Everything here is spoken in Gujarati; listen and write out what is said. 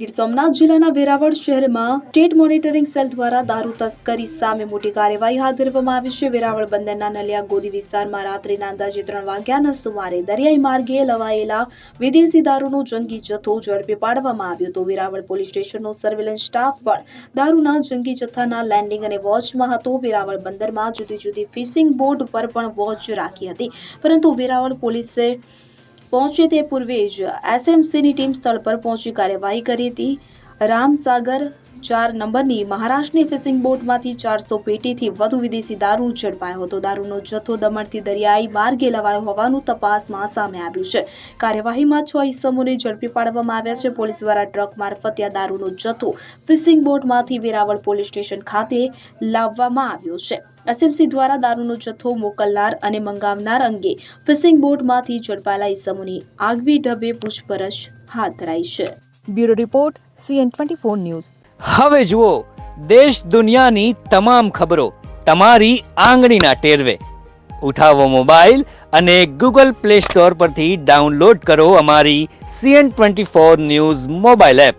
ગીર સોમનાથ જિલ્લાના વેરાવળ શહેરમાં સ્ટેટ મોનિટરિંગ સેલ દ્વારા દારૂ તસ્કરી સામે મોટી કાર્યવાહી હાથ ધરવામાં આવી છે। વેરાવળ બંદરના નલિયા ગોદી વિસ્તારમાં રાત્રિના અંદાજે 3 વાગ્યાના સુમારે દરિયાઈ માર્ગે લવાયેલા વિદેશી દારૂનો જંગી જથ્થો ઝડપી પાડવામાં આવ્યો હતો। વેરાવળ પોલીસ સ્ટેશનનો સર્વેલન્સ સ્ટાફ પણ દારૂના જંગી જથ્થાના લેન્ડિંગ અને વોચમાં હતો। વેરાવળ બંદરમાં જુદી જુદી ફિશિંગ બોટ પર પણ વોચ રાખી હતી, પરંતુ વેરાવળ પોલીસે પહોંચે તે પૂર્વે જ એસએમસીની ટીમ સ્થળ પર પહોંચી કાર્યવાહી કરી હતી। રામસાગર 4 નંબરની મહારાષ્ટ્રની ફિશિંગ બોટમાંથી 400 પેટીથી વધુ વિદેશી દારૂ ઝડપાયો હતો। દારૂનો જથ્થો દમણથી દરિયાઈ માર્ગે લવાયો હોવાનું તપાસમાં સામે આવ્યું છે। કાર્યવાહીમાં 6 ઇસમોને ઝડપી પાડવામાં આવ્યા છે। પોલીસ દ્વારા ટ્રક મારફતે આ દારૂનો જથ્થો ફિશિંગ બોટમાંથી વેરાવળ પોલીસ સ્ટેશન ખાતે લાવવામાં આવ્યો છે। એસએમસી દ્વારા દારૂનો જથ્થો મોકલનાર અને મંગાવનાર અંગે ફિશિંગ બોટમાંથી ઝડપાયેલા ઇસમોની આગવી ઢબે પૂછપરછ હાથ ધરાઈ છે। Bureau report CN24 news. હવે જુઓ દેશ દુનિયાની તમામ ખબરો તમારી આંગળીના ટેરવે। ઉઠાવો મોબાઈલ અને Google Play Store પરથી ડાઉનલોડ કરો અમારી CN24 ન્યૂઝ મોબાઈલ એપ।